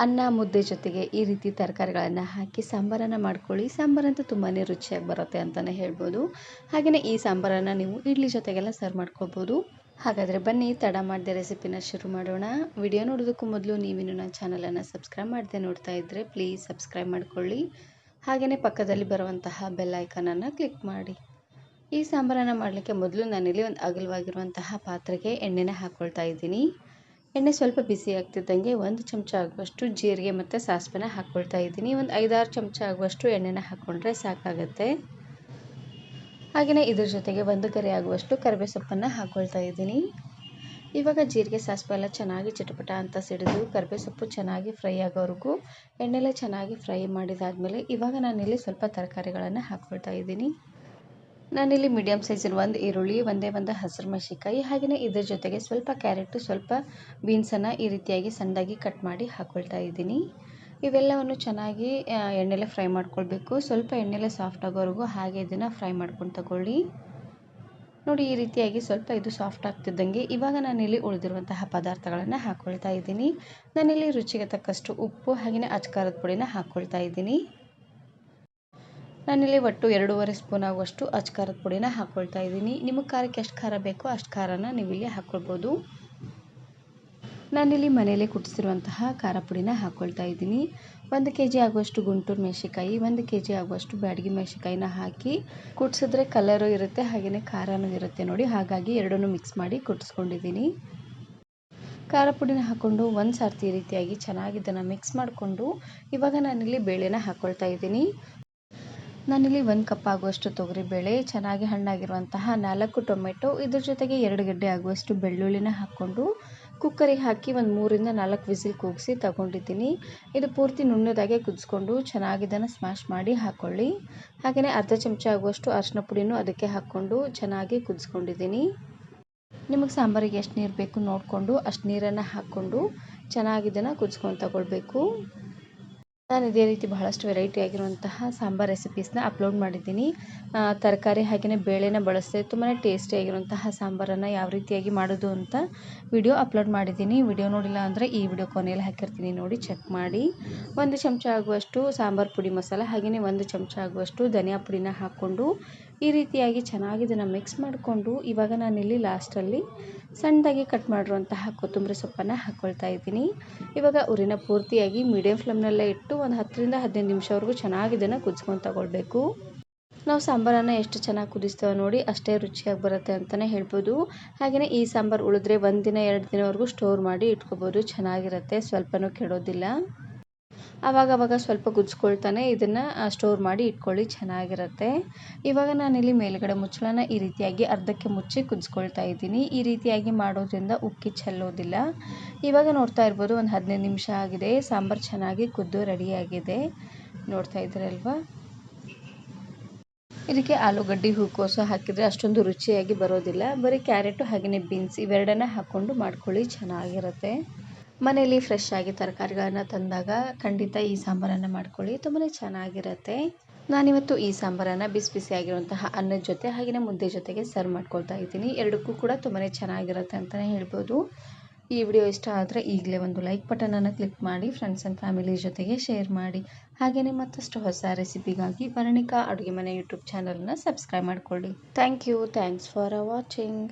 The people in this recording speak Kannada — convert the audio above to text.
ಅನ್ನ ಮುದ್ದೆ ಜೊತೆಗೆ ಈ ರೀತಿ ತರಕಾರಿಗಳನ್ನು ಹಾಕಿ ಸಾಂಬಾರನ್ನು ಮಾಡ್ಕೊಳ್ಳಿ. ಸಾಂಬಾರಂತೂ ತುಂಬಾ ರುಚಿಯಾಗಿ ಬರುತ್ತೆ ಅಂತಲೇ ಹೇಳ್ಬೋದು. ಹಾಗೆಯೇ ಈ ಸಾಂಬಾರನ್ನು ನೀವು ಇಡ್ಲಿ ಜೊತೆಗೆಲ್ಲ ಸರ್ವ್ ಮಾಡ್ಕೊಳ್ಬೋದು. ಹಾಗಾದರೆ ಬನ್ನಿ ತಡ ಮಾಡದೆ ರೆಸಿಪಿನ ಶುರು ಮಾಡೋಣ. ವಿಡಿಯೋ ನೋಡೋದಕ್ಕೂ ಮೊದಲು ನೀವಿನ್ನು ನನ್ನ ಚಾನಲನ್ನು ಸಬ್ಸ್ಕ್ರೈಬ್ ಮಾಡದೆ ನೋಡ್ತಾ ಇದ್ದರೆ ಪ್ಲೀಸ್ ಸಬ್ಸ್ಕ್ರೈಬ್ ಮಾಡ್ಕೊಳ್ಳಿ. ಹಾಗೆಯೇ ಪಕ್ಕದಲ್ಲಿ ಬರುವಂತಹ ಬೆಲ್ ಐಕನನ್ನು ಕ್ಲಿಕ್ ಮಾಡಿ. ಈ ಸಾಂಬಾರನ್ನು ಮಾಡಲಿಕ್ಕೆ ಮೊದಲು ನಾನಿಲ್ಲಿ ಒಂದು ಅಗಲವಾಗಿರುವಂತಹ ಪಾತ್ರೆಗೆ ಎಣ್ಣೆನ ಹಾಕ್ಕೊಳ್ತಾ ಇದ್ದೀನಿ. ಎಣ್ಣೆ ಸ್ವಲ್ಪ ಬಿಸಿ ಆಗ್ತಿದ್ದಂಗೆ 1 ಚಮಚ ಆಗುವಷ್ಟು ಜೀರಿಗೆ ಮತ್ತು ಸಾಸಿವೆನ ಹಾಕ್ಕೊಳ್ತಾ ಇದ್ದೀನಿ. ಒಂದು 5-6 ಚಮಚ ಆಗುವಷ್ಟು ಎಣ್ಣೆನ ಹಾಕ್ಕೊಂಡ್ರೆ ಸಾಕಾಗುತ್ತೆ. ಹಾಗೆಯೇ ಇದ್ರ ಜೊತೆಗೆ 1 ಗರಿ ಆಗುವಷ್ಟು ಕರಿಬೇವು ಸೊಪ್ಪನ್ನು ಹಾಕ್ಕೊಳ್ತಾ ಇದ್ದೀನಿ. ಇವಾಗ ಜೀರಿಗೆ ಸಾಸಿವೆ ಎಲ್ಲ ಚೆನ್ನಾಗಿ ಚಿಟಪಟ ಅಂತ ಸಿಡಿದು ಕರಿಬೇವು ಸೊಪ್ಪು ಚೆನ್ನಾಗಿ ಫ್ರೈ ಆಗೋವರೆಗೂ ಎಣ್ಣೆಲೆ ಚೆನ್ನಾಗಿ ಫ್ರೈ ಮಾಡಿದಾದಮೇಲೆ ಇವಾಗ ನಾನಿಲ್ಲಿ ಸ್ವಲ್ಪ ತರಕಾರಿಗಳನ್ನು ಹಾಕ್ಕೊಳ್ತಾ ಇದ್ದೀನಿ. ನಾನಿಲ್ಲಿ ಮೀಡಿಯಮ್ ಸೈಜಿನ 1 ಈರುಳ್ಳಿ, ಒಂದೇ ಒಂದು ಹಸಿರು ಮೆಣಸಿನಕಾಯಿ, ಹಾಗೆಯೇ ಇದ್ರ ಜೊತೆಗೆ ಸ್ವಲ್ಪ ಕ್ಯಾರೆಟು, ಸ್ವಲ್ಪ ಬೀನ್ಸನ್ನು ಈ ರೀತಿಯಾಗಿ ಸಣ್ಣದಾಗಿ ಕಟ್ ಮಾಡಿ ಹಾಕ್ಕೊಳ್ತಾ ಇದ್ದೀನಿ. ಇವೆಲ್ಲವನ್ನು ಚೆನ್ನಾಗಿ ಎಣ್ಣೆಲೆ ಫ್ರೈ ಮಾಡ್ಕೊಳ್ಬೇಕು. ಸ್ವಲ್ಪ ಎಣ್ಣೆಲೆ ಸಾಫ್ಟ್ ಆಗೋವರೆಗೂ ಹಾಗೆ ಇದನ್ನು ಫ್ರೈ ಮಾಡ್ಕೊಂಡು ತಗೊಳ್ಳಿ. ನೋಡಿ, ಈ ರೀತಿಯಾಗಿ ಸ್ವಲ್ಪ ಇದು ಸಾಫ್ಟ್ ಆಗ್ತಿದ್ದಂಗೆ ಇವಾಗ ನಾನಿಲ್ಲಿ ಉಳಿದಿರುವಂತಹ ಪದಾರ್ಥಗಳನ್ನು ಹಾಕ್ಕೊಳ್ತಾ ಇದ್ದೀನಿ. ನಾನಿಲ್ಲಿ ರುಚಿಗೆ ತಕ್ಕಷ್ಟು ಉಪ್ಪು ಹಾಗೆಯೇ ಅಚ್ಕಾರದ ಪುಡಿನ ಹಾಕ್ಕೊಳ್ತಾ ಇದ್ದೀನಿ. ನಾನಿಲ್ಲಿ ಒಟ್ಟು 2.5 ಸ್ಪೂನ್ ಆಗುವಷ್ಟು ಅಚ್ಕಾರದ ಪುಡಿನ ಹಾಕ್ಕೊಳ್ತಾ ಇದ್ದೀನಿ. ನಿಮಗೆ ಖಾರಕ್ಕೆ ಎಷ್ಟು ಖಾರ ಬೇಕೋ ಅಷ್ಟು ಖಾರನ ನೀವಿಲ್ಲಿ ಹಾಕ್ಕೊಳ್ಬೋದು. ನಾನಿಲ್ಲಿ ಮನೆಯಲ್ಲೇ ಕುಟ್ಟಿಸಿರುವಂತಹ ಖಾರ ಪುಡಿನ ಹಾಕ್ಕೊಳ್ತಾ ಇದ್ದೀನಿ. 1 kg ಆಗುವಷ್ಟು ಗುಂಟೂರು ಮೆಣಸಿನಕಾಯಿ, 1 kg ಆಗುವಷ್ಟು ಬ್ಯಾಡಗಿ ಮೆಣಸಿನಕಾಯಿನ ಹಾಕಿ ಕುಟ್ಟಿಸಿದ್ರೆ ಕಲರು ಇರುತ್ತೆ ಹಾಗೆಯೇ ಖಾರನೂ ಇರುತ್ತೆ ನೋಡಿ. ಹಾಗಾಗಿ ಎರಡನ್ನೂ ಮಿಕ್ಸ್ ಮಾಡಿ ಕುಟ್ಟಿಸ್ಕೊಂಡಿದ್ದೀನಿ. ಖಾರ ಪುಡಿನ ಹಾಕ್ಕೊಂಡು ಒಂದು ಸಾರ್ತಿ ಈ ರೀತಿಯಾಗಿ ಚೆನ್ನಾಗಿ ಇದನ್ನು ಮಿಕ್ಸ್ ಮಾಡಿಕೊಂಡು ಇವಾಗ ನಾನಿಲ್ಲಿ ಬೇಳೆನ ಹಾಕ್ಕೊಳ್ತಾ ಇದ್ದೀನಿ. ನಾನಿಲ್ಲಿ 1 ಕಪ್ ಆಗುವಷ್ಟು ತೊಗರಿಬೇಳೆ, ಚೆನ್ನಾಗಿ ಹಣ್ಣಾಗಿರುವಂತಹ 4 ಟೊಮೆಟೊ, ಇದ್ರ ಜೊತೆಗೆ 2 ಗಡ್ಡೆ ಆಗುವಷ್ಟು ಬೆಳ್ಳುಳ್ಳಿನ ಹಾಕ್ಕೊಂಡು ಕುಕ್ಕರಿಗೆ ಹಾಕಿ ಒಂದು 3-4 ವಿಸಿಲ್ ಕೂಗಿಸಿ ತಗೊಂಡಿದ್ದೀನಿ. ಇದು ಪೂರ್ತಿ ನುಣ್ಣದಾಗೆ ಕುದಿಸ್ಕೊಂಡು ಚೆನ್ನಾಗಿ ಇದನ್ನು ಸ್ಮ್ಯಾಶ್ ಮಾಡಿ ಹಾಕ್ಕೊಳ್ಳಿ. ಹಾಗೆಯೇ ಅರ್ಧ ಚಮಚ ಆಗುವಷ್ಟು ಅರಿಶಿನ ಪುಡಿನೂ ಅದಕ್ಕೆ ಹಾಕ್ಕೊಂಡು ಚೆನ್ನಾಗಿ ಕುದಿಸ್ಕೊಂಡಿದ್ದೀನಿ. ನಿಮಗೆ ಸಾಂಬಾರಿಗೆ ಎಷ್ಟು ನೀರು ಬೇಕು ನೋಡಿಕೊಂಡು ಅಷ್ಟು ನೀರನ್ನು ಹಾಕ್ಕೊಂಡು ಚೆನ್ನಾಗಿ ಇದನ್ನು ಕುದಿಸ್ಕೊಂಡು ತಗೊಳ್ಬೇಕು. ನಾನು ಇದೇ ರೀತಿ ಬಹಳಷ್ಟು ವೆರೈಟಿ ಆಗಿರುವಂತಹ ಸಾಂಬಾರ್ ರೆಸಿಪೀಸ್ನ ಅಪ್ಲೋಡ್ ಮಾಡಿದ್ದೀನಿ. ತರಕಾರಿ ಹಾಗೆಯೇ ಬೇಳೆನ ಬಳಸಿದೆ ತುಂಬಾ ಟೇಸ್ಟಿಯಾಗಿರುವಂತಹ ಸಾಂಬಾರನ್ನು ಯಾವ ರೀತಿಯಾಗಿ ಮಾಡೋದು ಅಂತ ವಿಡಿಯೋ ಅಪ್ಲೋಡ್ ಮಾಡಿದ್ದೀನಿ. ವಿಡಿಯೋ ನೋಡಿಲ್ಲ ಅಂದರೆ ಈ ವಿಡಿಯೋ ಕೊನೆಯಲ್ಲಿ ಹಾಕಿರ್ತೀನಿ, ನೋಡಿ ಚೆಕ್ ಮಾಡಿ. 1 ಚಮಚ ಆಗುವಷ್ಟು ಸಾಂಬಾರು ಪುಡಿ ಮಸಾಲ ಹಾಗೆಯೇ 1 ಚಮಚ ಆಗುವಷ್ಟು ಧನಿಯಾ ಪುಡಿನ ಹಾಕ್ಕೊಂಡು ಈ ರೀತಿಯಾಗಿ ಚೆನ್ನಾಗಿ ಇದನ್ನು ಮಿಕ್ಸ್ ಮಾಡಿಕೊಂಡು ಇವಾಗ ನಾನಿಲ್ಲಿ ಲಾಸ್ಟಲ್ಲಿ ಸಣ್ಣದಾಗಿ ಕಟ್ ಮಾಡಿರುವಂತಹ ಕೊತ್ತಂಬರಿ ಸೊಪ್ಪನ್ನು ಹಾಕ್ಕೊಳ್ತಾ ಇದ್ದೀನಿ. ಇವಾಗ ಉರಿನ ಪೂರ್ತಿಯಾಗಿ ಮೀಡಿಯಂ ಫ್ಲೇಮ್ನಲ್ಲೇ ಇಟ್ಟು ಒಂದು 10-15 ನಿಮಿಷವರೆಗೂ ಚೆನ್ನಾಗಿ ಇದನ್ನು ಕುದಿಸ್ಕೊಂಡು ತಗೊಳ್ಬೇಕು. ನಾವು ಸಾಂಬಾರನ್ನು ಎಷ್ಟು ಚೆನ್ನಾಗಿ ಕುದಿಸ್ತೇವೆ ನೋಡಿ ಅಷ್ಟೇ ರುಚಿಯಾಗಿ ಬರುತ್ತೆ ಅಂತಲೇ ಹೇಳ್ಬೋದು. ಹಾಗೆಯೇ ಈ ಸಾಂಬಾರು ಉಳಿದ್ರೆ 1 ದಿನ 2 ದಿನವರೆಗೂ ಸ್ಟೋರ್ ಮಾಡಿ ಇಟ್ಕೋಬೋದು, ಚೆನ್ನಾಗಿರುತ್ತೆ, ಸ್ವಲ್ಪನೂ ಕೆಡೋದಿಲ್ಲ. ಆವಾಗವಾಗ ಸ್ವಲ್ಪ ಕುದಿಸ್ಕೊಳ್ತಾನೆ ಇದನ್ನು ಸ್ಟೋರ್ ಮಾಡಿ ಇಟ್ಕೊಳ್ಳಿ, ಚೆನ್ನಾಗಿರುತ್ತೆ. ಇವಾಗ ನಾನಿಲ್ಲಿ ಮೇಲ್ಗಡೆ ಮುಚ್ಚಳನ ಈ ರೀತಿಯಾಗಿ ಅರ್ಧಕ್ಕೆ ಮುಚ್ಚಿ ಕುದಿಸ್ಕೊಳ್ತಾ ಇದ್ದೀನಿ. ಈ ರೀತಿಯಾಗಿ ಮಾಡೋದ್ರಿಂದ ಉಕ್ಕಿ ಚೆಲ್ಲೋದಿಲ್ಲ. ಇವಾಗ ನೋಡ್ತಾ ಇರ್ಬೋದು ಒಂದು 15 ನಿಮಿಷ ಆಗಿದೆ, ಸಾಂಬಾರು ಚೆನ್ನಾಗಿ ಕುದ್ದು ರೆಡಿಯಾಗಿದೆ, ನೋಡ್ತಾ ಇದ್ದೀರಲ್ವಾ. ಇದಕ್ಕೆ ಆಲೂಗಡ್ಡೆ, ಹೂಕೋಸು ಹಾಕಿದರೆ ಅಷ್ಟೊಂದು ರುಚಿಯಾಗಿ ಬರೋದಿಲ್ಲ. ಬರೀ ಕ್ಯಾರೆಟು ಹಾಗೆಯೇ ಬೀನ್ಸ್ ಇವೆರಡನ್ನ ಹಾಕ್ಕೊಂಡು ಮಾಡ್ಕೊಳ್ಳಿ, ಚೆನ್ನಾಗಿರುತ್ತೆ. ಮನೆಯಲ್ಲಿ ಫ್ರೆಶ್ ಆಗಿ ತರಕಾರಿಗಳನ್ನು ತಂದಾಗ ಖಂಡಿತ ಈ ಸಾಂಬಾರನ್ನು ಮಾಡ್ಕೊಳ್ಳಿ, ತುಂಬಾ ಚೆನ್ನಾಗಿರುತ್ತೆ. ನಾನಿವತ್ತು ಈ ಸಾಂಬಾರನ್ನು ಬಿಸಿ ಬಿಸಿಯಾಗಿರುವಂತಹ ಅನ್ನದ ಜೊತೆ ಹಾಗೆಯೇ ಮುದ್ದೆ ಜೊತೆಗೆ ಸರ್ವ್ ಮಾಡ್ಕೊಳ್ತಾ ಇದ್ದೀನಿ. ಎರಡಕ್ಕೂ ಕೂಡ ತುಂಬಾ ಚೆನ್ನಾಗಿರುತ್ತೆ ಅಂತಲೇ ಹೇಳ್ಬೋದು. ಈ ವಿಡಿಯೋ ಇಷ್ಟ ಆದರೆ ಈಗಲೇ ಒಂದು ಲೈಕ್ ಬಟನನ್ನು ಕ್ಲಿಕ್ ಮಾಡಿ, ಫ್ರೆಂಡ್ಸ್ ಆ್ಯಂಡ್ ಫ್ಯಾಮಿಲಿ ಜೊತೆಗೆ ಶೇರ್ ಮಾಡಿ. ಹಾಗೆಯೇ ಮತ್ತಷ್ಟು ಹೊಸ ರೆಸಿಪಿಗಾಗಿ ವರ್ಣಿಕಾ ಅಡುಗೆ ಮನೆ ಯೂಟ್ಯೂಬ್ ಚಾನಲ್ನ ಸಬ್ಸ್ಕ್ರೈಬ್ ಮಾಡ್ಕೊಳ್ಳಿ. Thanks for watching.